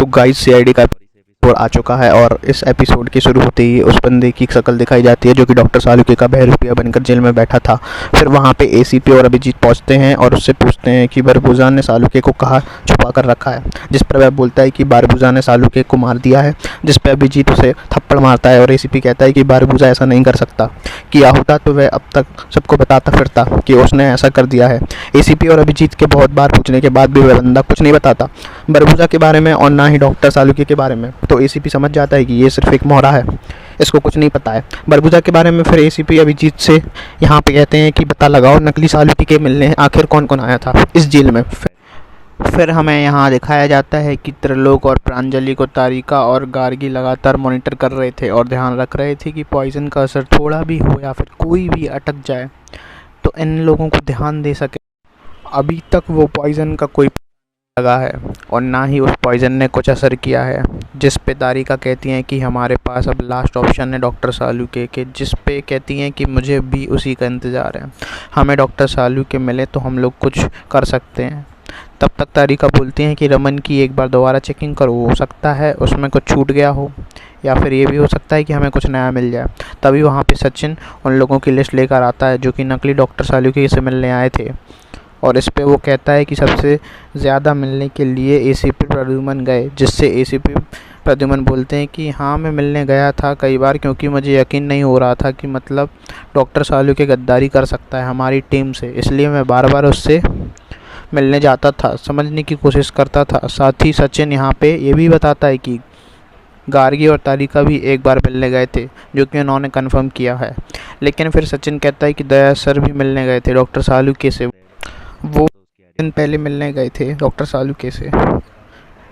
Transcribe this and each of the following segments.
Guys CID का episode आ चुका है और इस एपिसोड के शुरू होते ही उस बंदे की शक्ल दिखाई जाती है जो कि डॉक्टर सालुके का बहरूपिया बनकर जेल में बैठा था। फिर वहाँ पे एसीपी और अभिजीत पहुँचते हैं और उससे पूछते हैं कि बारबूजा ने सालुके को कहाँ छुपा कर रखा है, जिस पर वह बोलता है कि बारबूजा ने सालुके को मार दिया है, जिस पर अभिजीत उसे थप्पड़ मारता है और एसीपी कहता है कि बारबूजा ऐसा नहीं कर सकता, किया होता तो वह अब तक सबको बताता फिरता कि उसने ऐसा कर दिया है। एसीपी और अभिजीत के बहुत बार पूछने के बाद भी वह बंदा कुछ नहीं बताता बारबूजा के बारे में और ना ही डॉक्टर सालुके के बारे में। तो एसीपी समझ जाता है कि ये सिर्फ एक मोहरा है, इसको कुछ नहीं पता है बारबूजा के बारे में। फिर एसीपी अभिजीत से यहाँ पे कहते हैं कि पता लगाओ नकली सालुके के मिलने आखिर कौन कौन आया था इस जेल में। फिर हमें यहाँ दिखाया जाता है कि त्रिलोक और प्रांजलि को तारिका और गार्गी लगातार मॉनिटर कर रहे थे और ध्यान रख रहे थे कि पॉइजन का असर थोड़ा भी हो या फिर कोई भी अटक जाए तो इन लोगों को ध्यान दे सके। अभी तक वो पॉइजन का कोई लगा है और ना ही उस पॉइजन ने कुछ असर किया है, जिस पे तारिका कहती हैं कि हमारे पास अब लास्ट ऑप्शन है डॉक्टर सालुके के, जिस पे कहती हैं कि मुझे भी उसी का इंतज़ार है, हमें डॉक्टर सालुके मिले तो हम लोग कुछ कर सकते हैं। तब तक तारिका बोलती हैं कि रमन की एक बार दोबारा चेकिंग करो, हो सकता है उसमें कुछ छूट गया हो या फिर ये भी हो सकता है कि हमें कुछ नया मिल जाए। तभी वहाँ पे सचिन उन लोगों की लिस्ट लेकर आता है जो कि नकली डॉक्टर सालुके से मिलने आए थे और इस पे वो कहता है कि सबसे ज़्यादा मिलने के लिए एसीपी प्रद्युमन गए, जिससे एसीपी प्रद्युमन बोलते हैं कि हाँ मैं मिलने गया था कई बार, क्योंकि मुझे यकीन नहीं हो रहा था कि मतलब डॉक्टर सालुके गद्दारी कर सकता है हमारी टीम से, इसलिए मैं बार बार उससे मिलने जाता था, समझने की कोशिश करता था। साथ ही सचिन यहाँ पे ये भी बताता है कि गार्गी और तारिका भी एक बार मिलने गए थे जो कि उन्होंने कंफर्म किया है। लेकिन फिर सचिन कहता है कि दया सर भी मिलने गए थे डॉक्टर सालुके से, वो दिन पहले मिलने गए थे डॉक्टर सालुके से,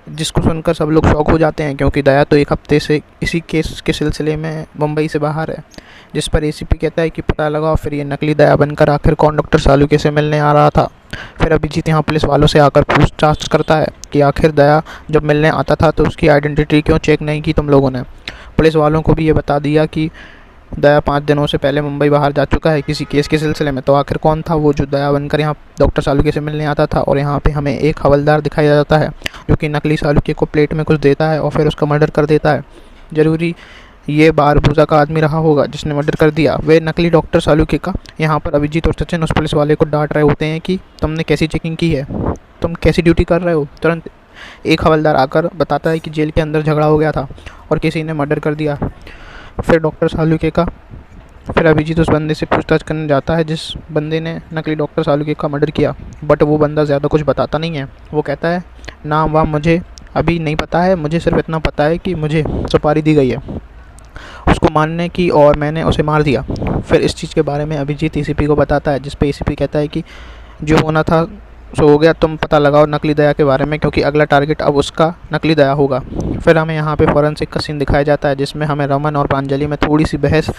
जिसको सुनकर सब लोग शॉक हो जाते हैं क्योंकि दया तो एक हफ्ते से इसी केस के सिलसिले में मुंबई से बाहर है। जिस पर एसीपी कहता है कि पता लगाओ फिर ये नकली दया बनकर आखिर कौन डॉक्टर सालुके से मिलने आ रहा था। फिर अभिजीत यहाँ पुलिस वालों से आकर पूछताछ करता है कि आखिर दया जब मिलने आता था तो उसकी आइडेंटिटी क्यों चेक नहीं की तुम लोगों ने। पुलिस वालों को भी ये बता दिया कि दया 5 दिनों से पहले मुंबई बाहर जा चुका है किसी केस के सिलसिले में, तो आखिर कौन था वो जो दया बनकर यहाँ डॉक्टर सालुके से मिलने आता था। और यहाँ पे हमें एक हवलदार दिखाया जाता है जो कि नकली सालुके को प्लेट में कुछ देता है और फिर उसका मर्डर कर देता है। ज़रूरी ये बारबूजा का आदमी रहा होगा जिसने मर्डर कर दिया, वे नकली डॉक्टर सालुके का। यहाँ पर अभिजीत और सचिन उस पुलिस वाले को डांट रहे होते हैं कि तुमने कैसी चेकिंग की है, तुम कैसी ड्यूटी कर रहे हो। तुरंत एक हवलदार आकर बताता है कि जेल के अंदर झगड़ा हो गया था और किसी ने मर्डर कर दिया फिर डॉक्टर सालुके का। फिर अभिजीत उस बंदे से पूछताछ करने जाता है जिस बंदे ने नकली डॉक्टर सालुके का मर्डर किया, बट वो बंदा ज़्यादा कुछ बताता नहीं है। वो कहता है नाम वाम मुझे अभी नहीं पता है, मुझे सिर्फ इतना पता है कि मुझे सुपारी दी गई है उसको मारने की और मैंने उसे मार दिया। फिर इस चीज़ के बारे में अभिजीत एसीपी को बताता है, जिस पे एसीपी कहता है कि जो होना था सो हो गया, तुम पता लगाओ नकली दया के बारे में क्योंकि अगला टारगेट अब उसका नकली दया होगा। फिर हमें यहाँ पे फॉरेंसिक का सीन दिखाया जाता है जिसमें हमें रमन और प्रांजलि में थोड़ी सी बहस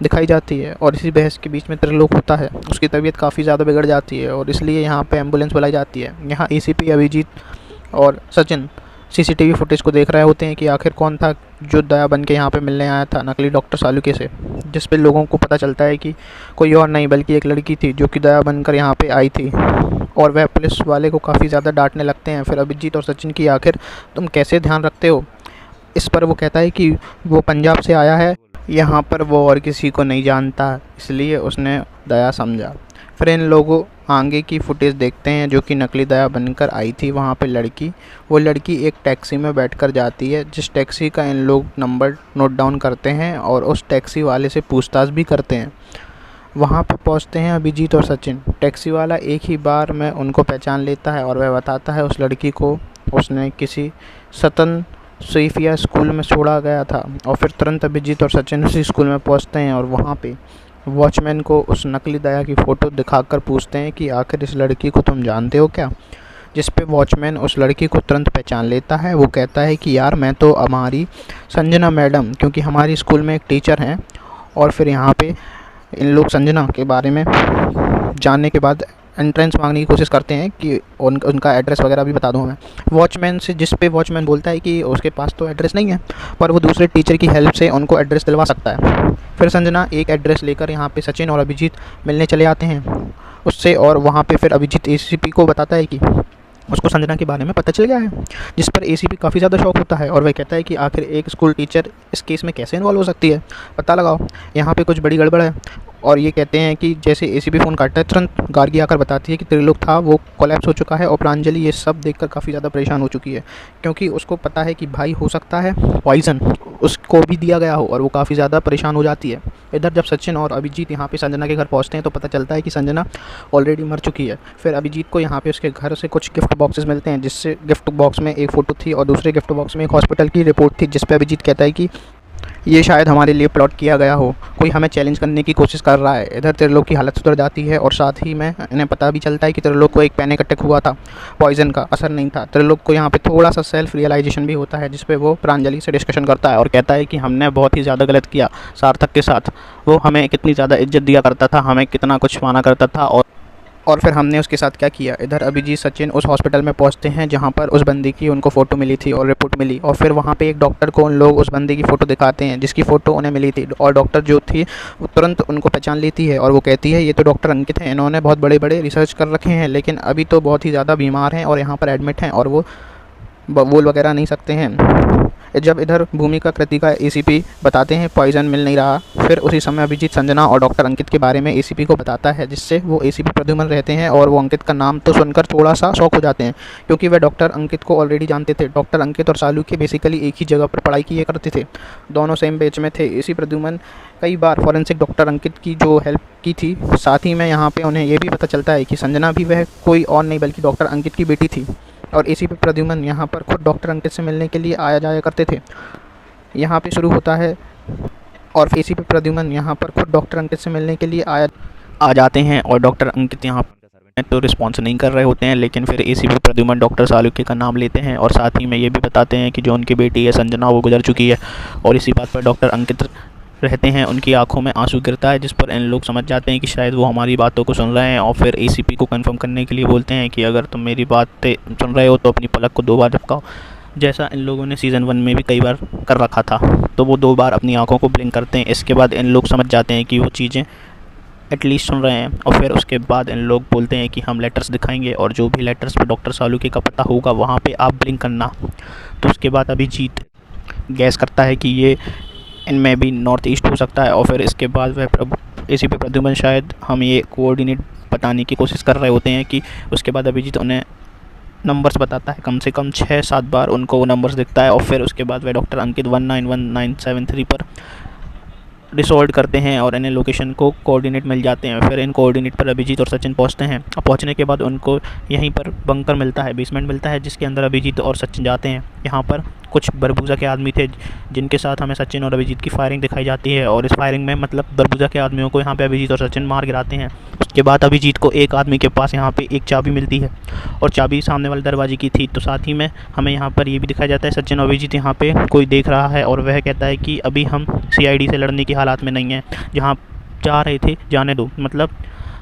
दिखाई जाती है और इसी बहस के बीच में त्रिलोक होता है, उसकी तबीयत काफ़ी ज़्यादा बिगड़ जाती है और इसलिए यहाँ पे एम्बुलेंस बुलाई जाती है। यहाँ एसीपी अभिजीत और सचिन सीसीटीवी फुटेज को देख रहे होते हैं कि आखिर कौन था जो दया बन के यहाँ पे मिलने आया था नकली डॉक्टर सालुके से, जिस पे लोगों को पता चलता है कि कोई और नहीं बल्कि एक लड़की थी जो कि दया बनकर यहाँ पे आई थी और वह पुलिस वाले को काफ़ी ज़्यादा डांटने लगते हैं। फिर अभिजीत और सचिन की आखिर तुम कैसे ध्यान रखते हो, इस पर वो कहता है कि वो पंजाब से आया है, यहाँ पर वो और किसी को नहीं जानता, इसलिए उसने दया समझा। फिर इन लोगों आगे की फुटेज देखते हैं जो कि नकली दया बनकर आई थी वहाँ पे वो लड़की एक टैक्सी में बैठकर जाती है, जिस टैक्सी का इन लोग नंबर नोट डाउन करते हैं और उस टैक्सी वाले से पूछताछ भी करते हैं। वहाँ पे पहुँचते हैं अभिजीत और सचिन। टैक्सी वाला एक ही बार में उनको पहचान लेता है और वह बताता है उस लड़की को उसने किसी सतन सईफिया स्कूल में छोड़ा गया था। और फिर तुरंत अभिजीत और सचिन उसी स्कूल में पहुँचते हैं और वहाँ पे वॉचमैन को उस नकली दया की फ़ोटो दिखाकर पूछते हैं कि आखिर इस लड़की को तुम जानते हो क्या, जिस पे वॉचमैन उस लड़की को तुरंत पहचान लेता है। वो कहता है कि यार मैं तो हमारी संजना मैडम, क्योंकि हमारी स्कूल में एक टीचर हैं। और फिर यहाँ पे इन लोग संजना के बारे में जानने के बाद एंट्रेंस मांगने की कोशिश करते हैं कि उनका एड्रेस वगैरह भी बता दो हमें वॉचमैन से, जिस पे वॉचमैन बोलता है कि उसके पास तो एड्रेस नहीं है पर वो दूसरे टीचर की हेल्प से उनको एड्रेस दिलवा सकता है। फिर संजना एक एड्रेस लेकर यहाँ पे सचिन और अभिजीत मिलने चले आते हैं उससे और वहाँ पे फिर अभिजीत एसीपी को बताता है कि उसको संजना के बारे में पता चल गया है, जिस पर एसीपी काफ़ी ज़्यादा शॉक होता है और वह कहता है कि आखिर एक स्कूल टीचर इस केस में कैसे इन्वॉल्व हो सकती है, पता लगाओ, यहाँ पे कुछ बड़ी गड़बड़ है। और ये कहते हैं कि जैसे एसीपी फ़ोन काटता है तुरंत गार्गी आकर बताती है कि त्रिलोक था वो कोलैप्स हो चुका है। और प्रांजलि ये सब देखकर काफ़ी ज़्यादा परेशान हो चुकी है, क्योंकि उसको पता है कि भाई हो सकता है पॉइज़न उसको भी दिया गया हो, और वो काफ़ी ज़्यादा परेशान हो जाती है। इधर जब सचिन और अभिजीत यहाँ पे संजना के घर पहुँचते हैं तो पता चलता है कि संजना ऑलरेडी मर चुकी है। फिर अभिजीत को यहाँ पे उसके घर से कुछ गिफ्ट बॉक्सेस मिलते हैं, जिससे गिफ्ट बॉक्स में एक फ़ोटो थी और दूसरे गिफ्ट बॉक्स में एक हॉस्पिटल की रिपोर्ट थी, जिस पे अभिजीत कहता है कि ये शायद हमारे लिए प्लॉट किया गया हो, कोई हमें चैलेंज करने की कोशिश कर रहा है। इधर त्रिलोक की हालत सुधर जाती है और साथ ही में इन्हें पता भी चलता है कि त्रिलोक को एक पैनिक अटैक हुआ था, पॉइजन का असर नहीं था। त्रिलोक को यहाँ पे थोड़ा सा सेल्फ रियलाइजेशन भी होता है, जिस पे वो प्रांजलि से डिस्कशन करता है और कहता है कि हमने बहुत ही ज़्यादा गलत किया सार्थक के साथ, वो हमें कितनी ज़्यादा इज्जत दिया करता था, हमें कितना कुछ माना करता था, और फिर हमने उसके साथ क्या किया। इधर अभिजीत सचिन उस हॉस्पिटल में पहुंचते हैं जहां पर उस बंदी की उनको फ़ोटो मिली थी और रिपोर्ट मिली, और फिर वहां पे एक डॉक्टर को उन लोग उस बंदी की फ़ोटो दिखाते हैं जिसकी फ़ोटो उन्हें मिली थी, और डॉक्टर जो थी वो तुरंत उनको पहचान लेती है और वो कहती है ये तो डॉक्टर अंकित हैं, इन्होंने बहुत बड़े बड़े रिसर्च कर रखे हैं लेकिन अभी तो बहुत ही ज़्यादा बीमार हैं और यहाँ पर एडमिट हैं और वो बोल वगैरह नहीं सकते हैं। जब इधर भूमिका कृतिका एसीपी बताते हैं पॉइजन मिल नहीं रहा, फिर उसी समय अभिजीत संजना और डॉक्टर अंकित के बारे में एसीपी को बताता है, जिससे वो एसीपी प्रद्युमन रहते हैं और वो अंकित का नाम तो सुनकर थोड़ा सा शॉक हो जाते हैं, क्योंकि वे डॉक्टर अंकित को ऑलरेडी जानते थे। डॉक्टर अंकित और सालुक्य बेसिकली एक ही जगह पर पढ़ाई किया करते थे, दोनों सेम बैच में थे। एसी प्रद्युमन कई बार फॉरेंसिक डॉक्टर अंकित की जो हेल्प की थी, साथ ही में यहाँ पे उन्हें ये भी पता चलता है कि संजना भी वह कोई और नहीं बल्कि डॉक्टर अंकित की बेटी थी, और एसीपी प्रद्युमन यहाँ पर खुद डॉक्टर अंकित से मिलने के लिए आया जाया करते थे। यहाँ पे शुरू होता है और एसीपी प्रद्युमन यहाँ पर खुद डॉक्टर अंकित से मिलने के लिए आ जाते हैं, और डॉक्टर अंकित यहाँ पर तो रिस्पॉन्स नहीं कर रहे होते हैं, लेकिन फिर एसीपी प्रद्युमन डॉक्टर सालुक्य का नाम लेते हैं और साथ ही में ये भी बताते हैं कि जो उनकी बेटी है संजना वो गुजर चुकी है। और इसी बात पर डॉक्टर अंकित रहते हैं, उनकी आंखों में आंसू गिरता है, जिस पर इन लोग समझ जाते हैं कि शायद वो हमारी बातों को सुन रहे हैं, और फिर एसीपी को कंफर्म करने के लिए बोलते हैं कि अगर तुम मेरी बातें सुन रहे हो तो अपनी पलक को 2 बार झपकाओ, जैसा इन लोगों ने सीज़न 1 में भी कई बार कर रखा था। तो वो 2 बार अपनी आंखों को ब्लिंक करते हैं। इसके बाद इन लोग समझ जाते हैं कि वो चीज़ें एटलीस्ट सुन रहे हैं, और फिर उसके बाद इन लोग बोलते हैं कि हम लेटर्स दिखाएंगे और जो भी लेटर्स पे डॉक्टर सालुक्य का पता होगा वहाँ पे आप ब्लिंक करना। तो उसके बाद अभिजीत गैस करता है कि ये इनमें भी नॉर्थ ईस्ट हो सकता है, और फिर इसके बाद वह एसीपी प्रद्युमन शायद हम ये कोऑर्डिनेट बताने की कोशिश कर रहे होते हैं कि उसके बाद अभिजीत उन्हें नंबर्स बताता है, कम से कम 6-7 बार उनको वो नंबर्स दिखता है, और फिर उसके बाद वह डॉक्टर अंकित 191973 पर रिसॉल्व करते हैं और इन्हें लोकेशन को कोऑर्डिनेट मिल जाते हैं। फिर इन कोऑर्डिनेट पर अभिजीत और सचिन पहुंचते हैं, और पहुंचने के बाद उनको यहीं पर बंकर मिलता है, बेसमेंट मिलता है, जिसके अंदर अभिजीत और सचिन जाते हैं। यहाँ पर कुछ बरबूजा के आदमी थे जिनके साथ हमें सचिन और अभिजीत की फायरिंग दिखाई जाती है, और इस फायरिंग में मतलब बरबूजा के आदमियों को यहाँ पे अभिजीत और सचिन मार गिराते हैं। उसके बाद अभिजीत को एक आदमी के पास यहाँ पे एक चाबी मिलती है, और चाबी सामने वाले दरवाजे की थी। तो साथ ही में हमें यहाँ पर ये भी दिखाया जाता है सचिन और अभिजीत यहाँ पे कोई देख रहा है, और वह कहता है कि अभी हम सीआईडी से लड़ने की हालात में नहीं हैं, जहाँ जा रहे थे जाने दो। मतलब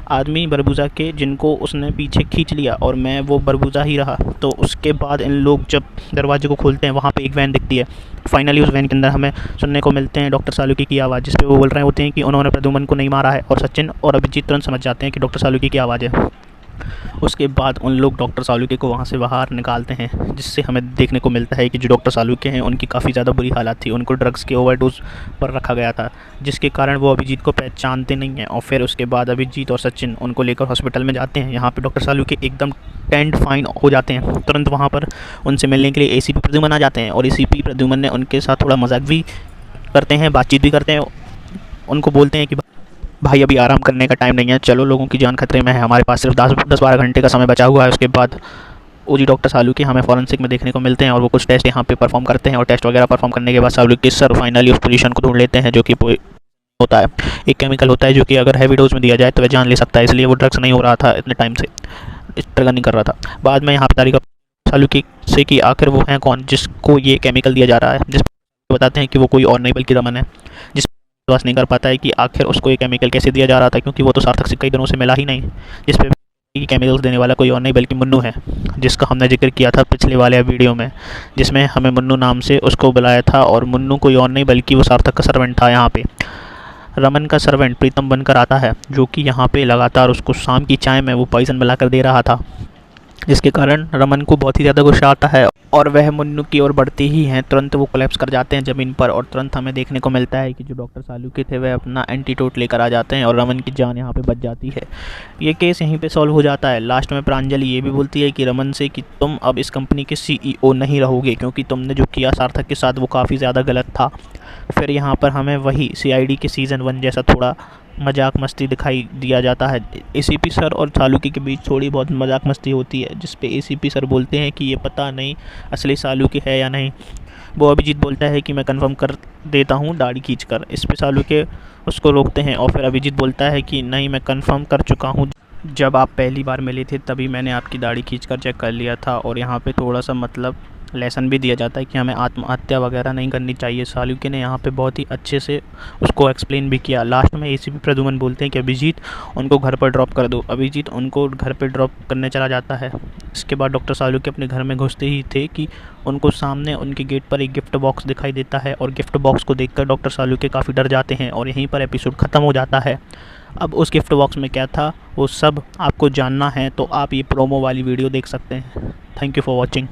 आदमी बरबूजा के जिनको उसने पीछे खींच लिया और मैं वो बरबूजा ही रहा। तो उसके बाद इन लोग जब दरवाजे को खोलते हैं वहाँ पे एक वैन दिखती है। फाइनली उस वैन के अंदर हमें सुनने को मिलते हैं डॉक्टर सालुक्य की आवाज़, जिस पे वो बोल रहे होते हैं कि उन्होंने प्रद्युमन को नहीं मारा है, और सचिन और अभिजीत तुरंत समझ जाते हैं कि डॉक्टर सालुक्य की आवाज़ है। उसके बाद उन लोग डॉक्टर सालुक्य को वहाँ से बाहर निकालते हैं, जिससे हमें देखने को मिलता है कि जो डॉक्टर सालुक्य हैं उनकी काफ़ी ज़्यादा बुरी हालत थी, उनको ड्रग्स के ओवरडोज पर रखा गया था, जिसके कारण वो अभिजीत को पहचानते नहीं हैं। और फिर उसके बाद अभिजीत और सचिन उनको लेकर हॉस्पिटल में जाते हैं। यहाँ पर डॉक्टर सालुक्य एकदम टेंट फाइन हो जाते हैं। तुरंत वहाँ पर उनसे मिलने के लिए एसीपी प्रद्युमन आ जाते हैं, और एसीपी प्रद्युमन ने उनके साथ थोड़ा मजाक भी करते हैं, बातचीत भी करते हैं। उनको बोलते हैं कि भाई अभी आराम करने का टाइम नहीं है, चलो लोगों की जान खतरे में है, हमारे पास सिर्फ 10-12 घंटे का समय बचा हुआ है। उसके बाद ओजी डॉक्टर सालुक्य हमें फॉरेंसिक में देखने को मिलते हैं, और वो कुछ टेस्ट यहाँ पे परफॉर्म करते हैं, और टेस्ट वगैरह परफॉर्म करने के बाद सालुक्य सर फाइनली उस पोजीशन को ढूंढ लेते हैं जो कि होता है, एक केमिकल होता है जो कि अगर हैवी डोज में दिया जाए तो वह जान ले सकता है, इसलिए वो ड्रग्स नहीं हो रहा था इतने टाइम से, ट्रिगर नहीं कर रहा था। बाद में यहाँ पे तारीख सालुक्य से कि आखिर वो हैं कौन जिसको ये केमिकल दिया जा रहा है, जिस बताते हैं कि वो कोई और नहीं बल्कि रमन है, जिस विश्वास नहीं कर पाता है कि आखिर उसको ये केमिकल कैसे दिया जा रहा था, क्योंकि वो तो सार्थक से कई दिनों से मिला ही नहीं। जिस पे केमिकल्स देने वाला कोई और नहीं बल्कि मुन्नू है, जिसका हमने जिक्र किया था पिछले वाले वीडियो में, जिसमें हमें मुन्नू नाम से उसको बुलाया था, और मुन्नू कोई और नहीं बल्कि वो सार्थक का सर्वेंट था। यहाँ पे रमन का सर्वेंट प्रीतम बनकर आता है, जो कि यहाँ पे लगातार उसको शाम की चाय में वो पॉइजन मिलाकर दे रहा था। जिसके कारण रमन को बहुत ही ज़्यादा गुस्सा आता है और वह मुन्नू की ओर बढ़ते ही हैं तुरंत वो कोलैप्स कर जाते हैं ज़मीन पर। और तुरंत हमें देखने को मिलता है कि जो डॉक्टर सालुके थे वह अपना एंटीडोट लेकर आ जाते हैं और रमन की जान यहाँ पे बच जाती है। ये केस यहीं पे सॉल्व हो जाता है। लास्ट में प्रांजलि ये भी बोलती है कि रमन से कि तुम अब इस कंपनी के CEO नहीं रहोगे, क्योंकि तुमने जो किया सार्थक के साथ वो काफ़ी ज़्यादा गलत था। फिर यहाँ पर हमें वही CID के सीज़न 1 जैसा थोड़ा मजाक मस्ती दिखाई दिया जाता है। ACP सर और सालुके के बीच थोड़ी बहुत मजाक मस्ती होती है, जिस पे ACP सर बोलते हैं कि ये पता नहीं असली सालुके है या नहीं। वो अभिजीत बोलता है कि मैं कंफर्म कर देता हूँ दाढ़ी खींचकर। इस पे सालुके उसको रोकते हैं और फिर अभिजीत बोलता है कि नहीं, मैं कंफर्म कर चुका हूँ, जब आप पहली बार मिले थे तभी मैंने आपकी दाढ़ी खींचकर चेक कर लिया था। और यहाँ पे थोड़ा सा मतलब लेसन भी दिया जाता है कि हमें आत्महत्या वगैरह नहीं करनी चाहिए। सालुके ने यहाँ पे बहुत ही अच्छे से उसको एक्सप्लेन भी किया। लास्ट में ACP प्रद्युमन बोलते हैं कि अभिजीत उनको घर पर ड्रॉप कर दो। अभिजीत उनको घर पर ड्रॉप करने चला जाता है। इसके बाद डॉक्टर सालुके अपने घर में घुसते ही थे कि उनको सामने उनके गेट पर एक गिफ्ट बॉक्स दिखाई देता है और गिफ्ट बॉक्स को देखकर डॉक्टर सालुके काफ़ी डर जाते हैं और यहीं पर एपिसोड ख़त्म हो जाता है। अब उस गिफ्ट बॉक्स में क्या था वो सब आपको जानना है तो आप ये प्रोमो वाली वीडियो देख सकते हैं। Thank you for watching.